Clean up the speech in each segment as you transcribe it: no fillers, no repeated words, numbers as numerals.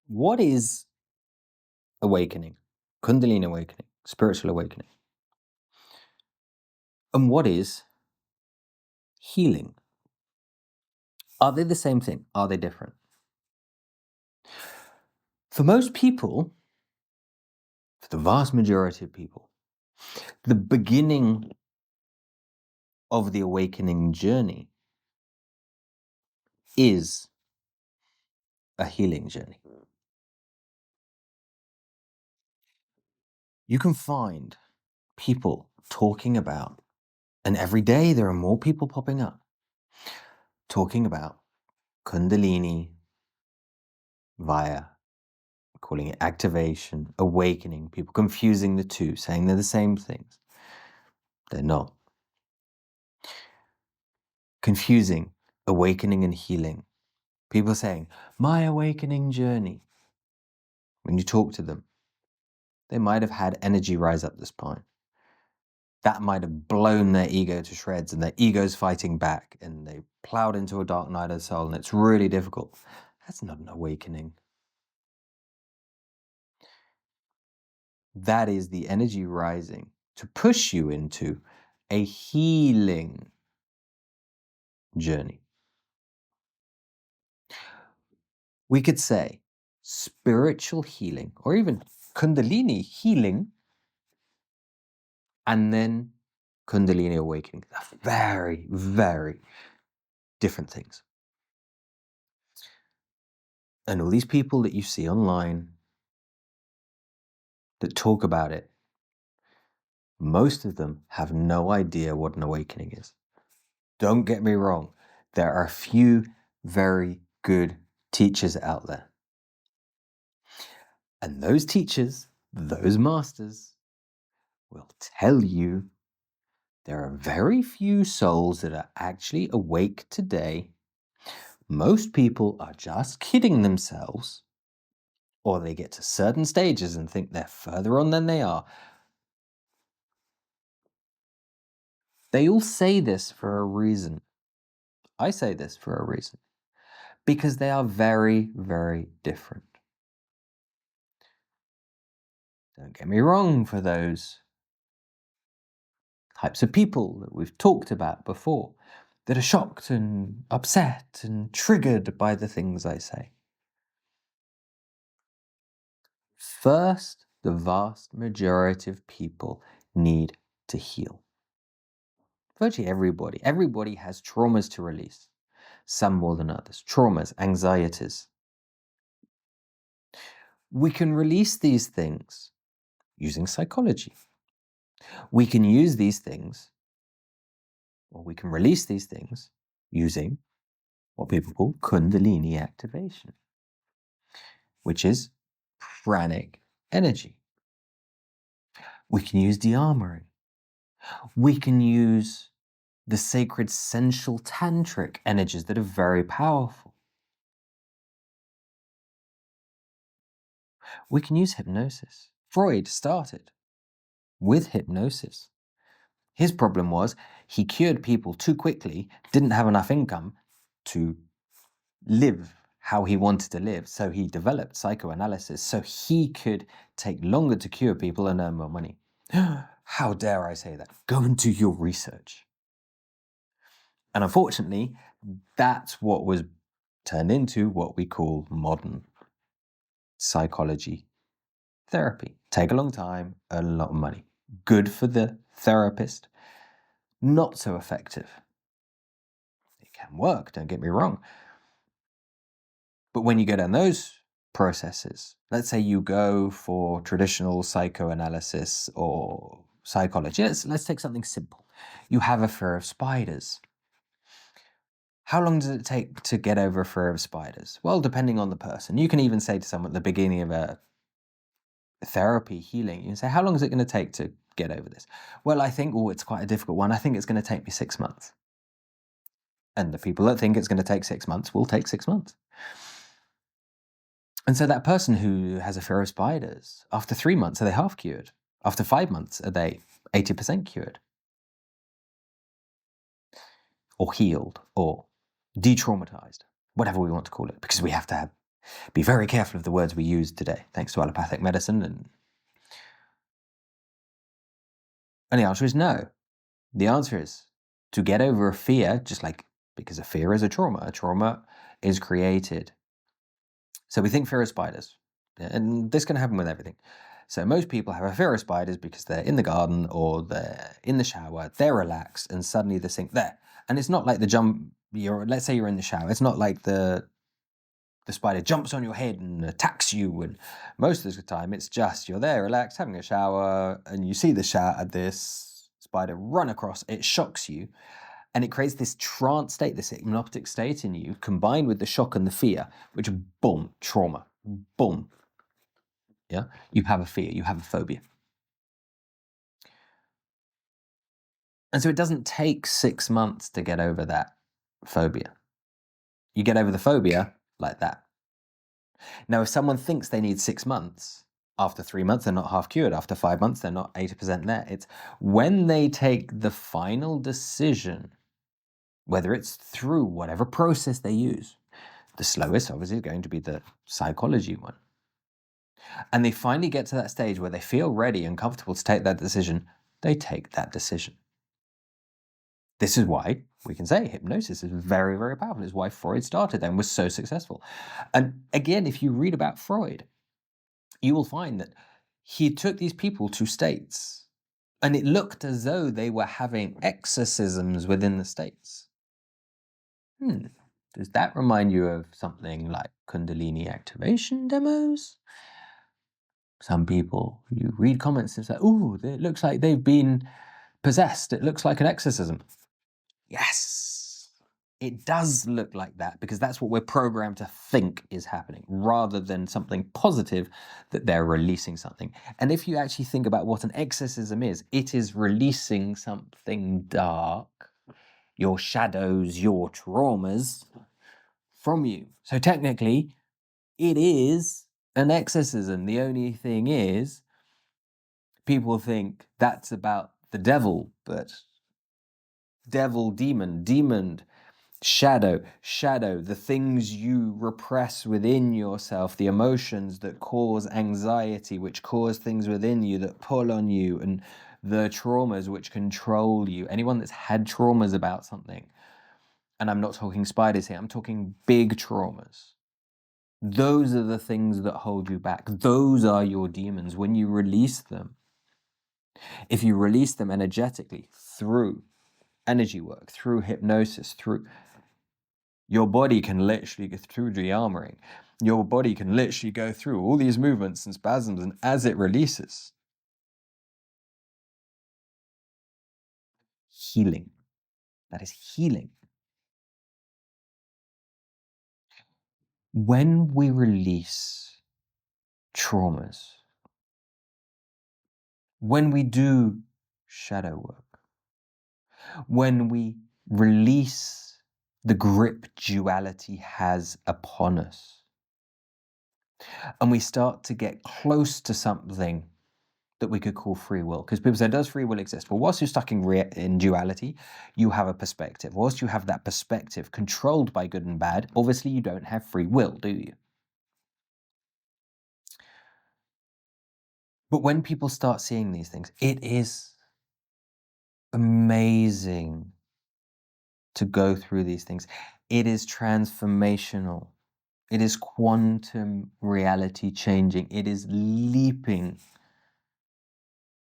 What is awakening? Kundalini awakening, spiritual awakening. And what is healing? Are they the same thing? Are they different? For most people, for the vast majority of people, the beginning of the awakening journey is a healing journey. You can find people talking about, and every day there are more people popping up, talking about Kundalini via calling it activation, awakening, people confusing the two, saying they're the same things. They're not. Confusing awakening and healing. People saying, my awakening journey. When you talk to them, they might have had energy rise up the spine. That might have blown their ego to shreds, and their ego's fighting back, and they plowed into a dark night of the soul, and it's really difficult. That's not an awakening. That is the energy rising to push you into a healing journey. We could say spiritual healing, or even Kundalini healing, and then Kundalini awakening. They're very, very different things. And all these people that you see online that talk about it, most of them have no idea what an awakening is. Don't get me wrong. There are a few very good teachers out there. And those teachers, those masters, will tell you there are very few souls that are actually awake today. Most people are just kidding themselves, or they get to certain stages and think they're further on than they are. They all say this for a reason. I say this for a reason. Because they are very, very different. Don't get me wrong, for those types of people that we've talked about before, that are shocked and upset and triggered by the things I say. First, the vast majority of people need to heal. Virtually everybody. Everybody has traumas to release, some more than others. Traumas, anxieties. We can release these things using psychology. We can use these things, or we can release these things using what people call Kundalini activation, which is pranic energy. We can use de-armoring. We can use the sacred sensual tantric energies that are very powerful. We can use hypnosis. Freud started with hypnosis. His problem was he cured people too quickly, didn't have enough income to live how he wanted to live, so he developed psychoanalysis so he could take longer to cure people and earn more money. How dare I say that? Go and do your research. And unfortunately, that's what was turned into what we call modern psychology therapy. Take a long time, earn a lot of money. Good for the therapist, not so effective. It can work, don't get me wrong. But when you go down those processes, let's say you go for traditional psychoanalysis or psychology. Let's take something simple. You have a fear of spiders. How long does it take to get over a fear of spiders? Well, depending on the person. You can even say to someone at the beginning of a therapy, healing, you can say, how long is it going to take to get over this? Well, I think, it's quite a difficult one. I think it's going to take me 6 months. And the people that think it's going to take 6 months will take 6 months. And so that person who has a fear of spiders, after 3 months, are they half cured? After 5 months, are they 80% cured? Or healed, or de-traumatized, whatever we want to call it, because we have to have Be very careful of the words we use today, thanks to allopathic medicine. And the answer is no. The answer is to get over a fear, just like because a fear is a trauma is created. So we think fear of spiders, and this can happen with everything. So most people have a fear of spiders because they're in the garden or they're in the shower, they're relaxed, and suddenly they think there. And it's not like let's say you're in the shower, it's not like the spider jumps on your head and attacks you. And most of the time it's just you're there relaxed, having a shower, and you see this spider run across, it shocks you, and it creates this trance state, this hypnotic state in you, combined with the shock and the fear, which boom, trauma, boom. Yeah, you have a fear, you have a phobia. And so it doesn't take 6 months to get over that phobia. You get over the phobia like that. Now, if someone thinks they need 6 months, after 3 months, they're not half cured. After 5 months, they're not 80% there. It's when they take the final decision, whether it's through whatever process they use. The slowest, obviously, is going to be the psychology one. And they finally get to that stage where they feel ready and comfortable to take that decision, they take that decision. This is why we can say hypnosis is very, very powerful. It's why Freud started and was so successful. And again, if you read about Freud, you will find that he took these people to states, and it looked as though they were having exorcisms within the states. Does that remind you of something like Kundalini activation demos? Some people, you read comments and say, "Oh, it looks like they've been possessed. It looks like an exorcism." Yes, it does look like that because that's what we're programmed to think is happening rather than something positive, that they're releasing something. And if you actually think about what an exorcism is, it is releasing something dark, your shadows, your traumas from you. So technically, it is an exorcism. The only thing is, people think that's about the devil, but devil, demon, shadow, the things you repress within yourself, the emotions that cause anxiety, which cause things within you that pull on you, and the traumas which control you. Anyone that's had traumas about something, and I'm not talking spiders here, I'm talking big traumas. Those are the things that hold you back. Those are your demons. When you release them, if you release them energetically through energy work, through hypnosis, through your body can literally go through the armoring. Your body can literally go through all these movements and spasms, and as it releases, healing. That is healing. When we release traumas, when we do shadow work, when we release the grip duality has upon us, and we start to get close to something that we could call free will. Because people say, does free will exist? Well, whilst you're stuck in duality, you have a perspective. Whilst you have that perspective controlled by good and bad, obviously you don't have free will, do you? But when people start seeing these things, it is amazing to go through these things. It is transformational. It is quantum reality changing. It is leaping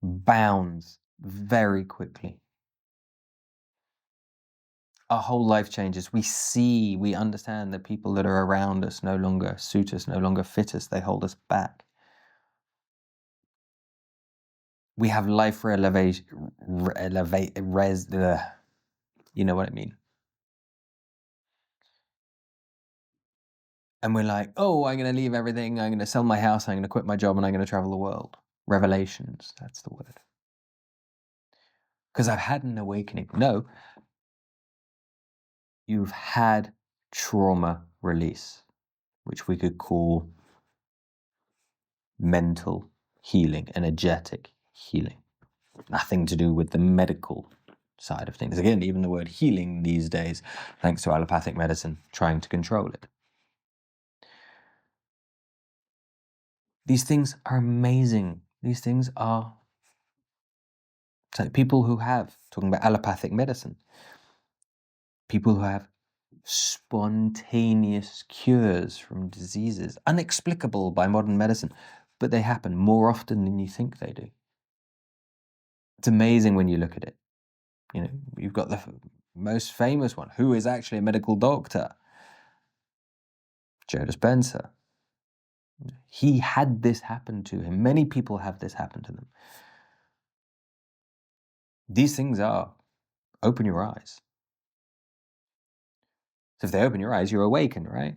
bounds very quickly. Our whole life changes. We understand that people that are around us no longer suit us, no longer fit us, they hold us back. We have life you know what I mean? And we're like, oh, I'm going to leave everything, I'm going to sell my house, I'm going to quit my job, and I'm going to travel the world. Revelations, that's the word. Because I've had an awakening. No, you've had trauma release, which we could call mental healing, energetic healing. Nothing to do with the medical side of things. Again, even the word healing these days, thanks to allopathic medicine, trying to control it. These things are amazing. These things are, so people who have, talking about allopathic medicine, people who have spontaneous cures from diseases, unexplicable by modern medicine, but they happen more often than you think they do. It's amazing when you look at it. You know, you've got the most famous one, who is actually a medical doctor, Joe Dispenza. He had this happen to him. Many people have this happen to them. These things are, open your eyes. So if they open your eyes, you're awakened, right?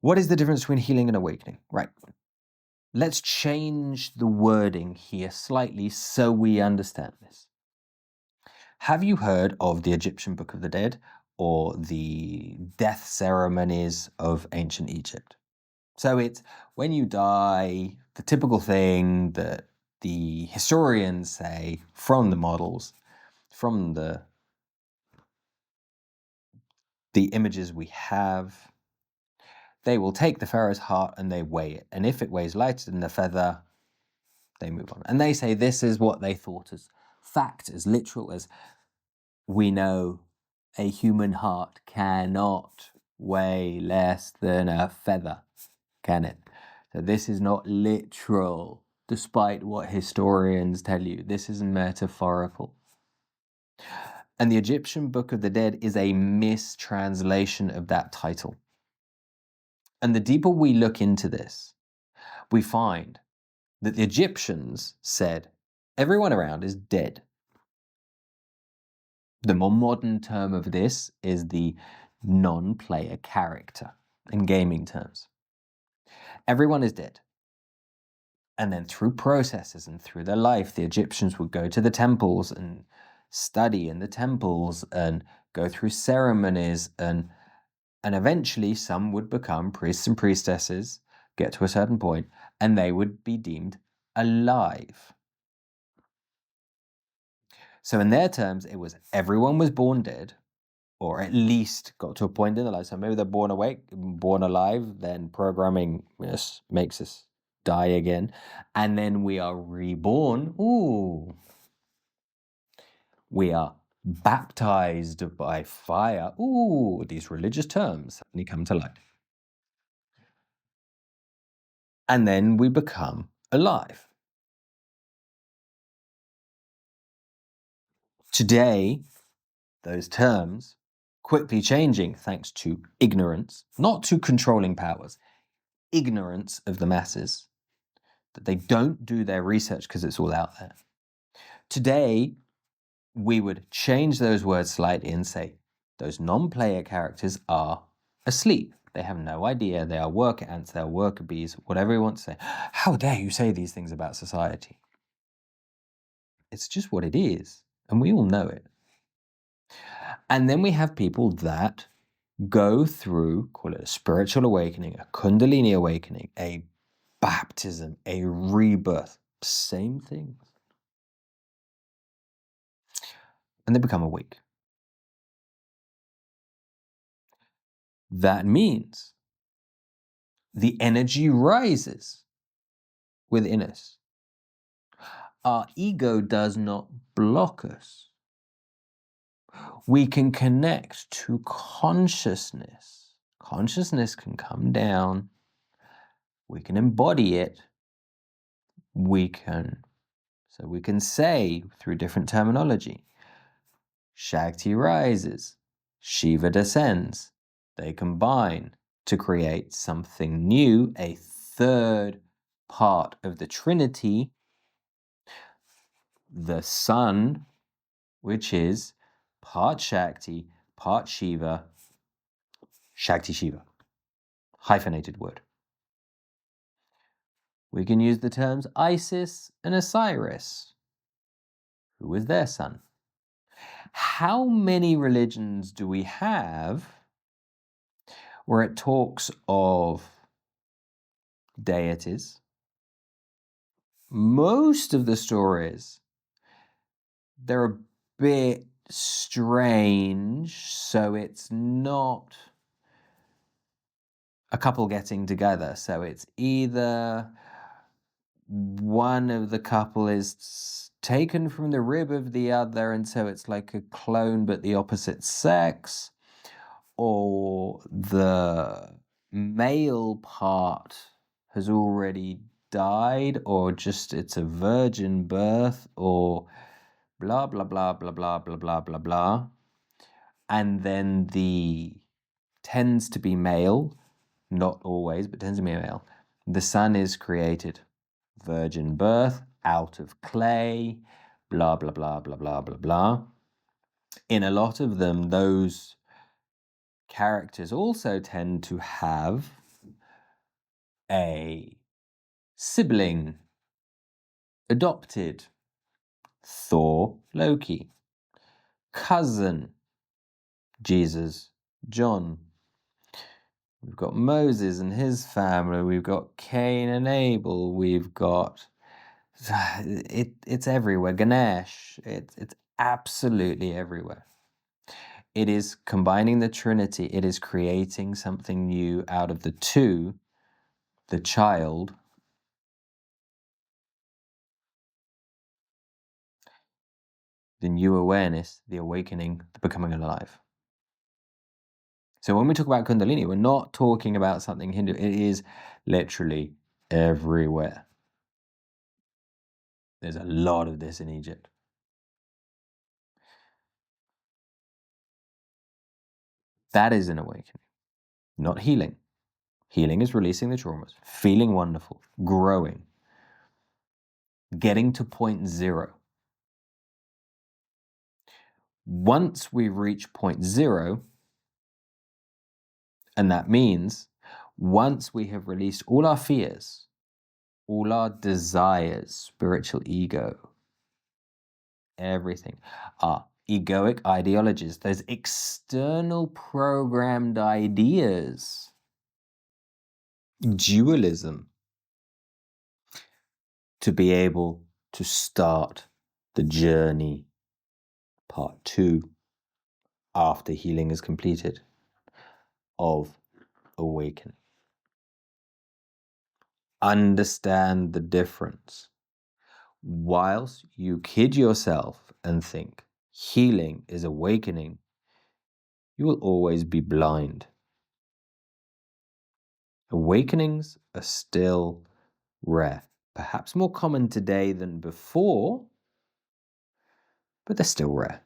What is the difference between healing and awakening? Right. Let's change the wording here slightly so we understand this. Have you heard of the Egyptian Book of the Dead or the death ceremonies of ancient Egypt? So it's when you die, the typical thing that the historians say from the models, from the images we have, they will take the pharaoh's heart and they weigh it. And if it weighs lighter than a feather, they move on. And they say this is what they thought as fact, as literal as we know a human heart cannot weigh less than a feather, can it? So this is not literal, despite what historians tell you. This is metaphorical. And the Egyptian Book of the Dead is a mistranslation of that title. And the deeper we look into this, we find that the Egyptians said, everyone around is dead. The more modern term of this is the non-player character in gaming terms. Everyone is dead. And then through processes and through their life, the Egyptians would go to the temples and study in the temples and go through ceremonies, and eventually some would become priests and priestesses, get to a certain point, and they would be deemed alive. So in their terms, it was everyone was born dead, or at least got to a point in their life. So maybe they're born awake, born alive, then programming makes us die again, and then we are reborn. Ooh. We are baptized by fire. Ooh, these religious terms suddenly come to light. And then we become alive. Today, those terms quickly changing thanks to ignorance, not to controlling powers, ignorance of the masses, that they don't do their research because it's all out there. Today, we would change those words slightly and say those non-player characters are asleep. They have no idea. They are worker ants, they are worker bees, whatever you want to say. How dare you say these things about society? It's just what it is, and we all know it. And then we have people that go through, call it a spiritual awakening, a Kundalini awakening, a baptism, a rebirth, same thing. And they become awake. That means the energy rises within us. Our ego does not block us. We can connect to consciousness. Consciousness can come down. We can embody it. We can say through different terminology, Shakti rises, Shiva descends. They combine to create something new, a third part of the Trinity, the sun, which is part Shakti, part Shiva, Shakti Shiva, hyphenated word. We can use the terms Isis and Osiris. Who is their son? How many religions do we have where it talks of deities? Most of the stories, they're a bit strange, so it's not a couple getting together. So it's either one of the couple is taken from the rib of the other, and so it's like a clone but the opposite sex, or the male part has already died, or just it's a virgin birth, or blah blah blah blah blah blah blah blah blah. And then the tends to be male, not always, but tends to be male. The son is created, virgin birth, out of clay, blah blah blah blah blah blah blah. In a lot of them, those characters also tend to have a sibling, adopted, Thor, Loki, cousin, Jesus, John. We've got Moses and his family. We've got Cain and Abel. We've got it's everywhere. Ganesh. It's absolutely everywhere. It is combining the Trinity. It is creating something new out of the two, the child, the new awareness, the awakening, the becoming alive. So when we talk about Kundalini, we're not talking about something Hindu. It is literally everywhere. There's a lot of this in Egypt. That is an awakening, not healing. Healing is releasing the traumas, feeling wonderful, growing, getting to point zero. Once we reach point zero, and that means once we have released all our fears, all our desires, spiritual ego, everything, our egoic ideologies, those external programmed ideas, dualism, to be able to start the journey, part 2, after healing is completed, of awakening. Understand the difference. Whilst you kid yourself and think healing is awakening, you will always be blind. Awakenings are still rare, perhaps more common today than before, but they're still rare.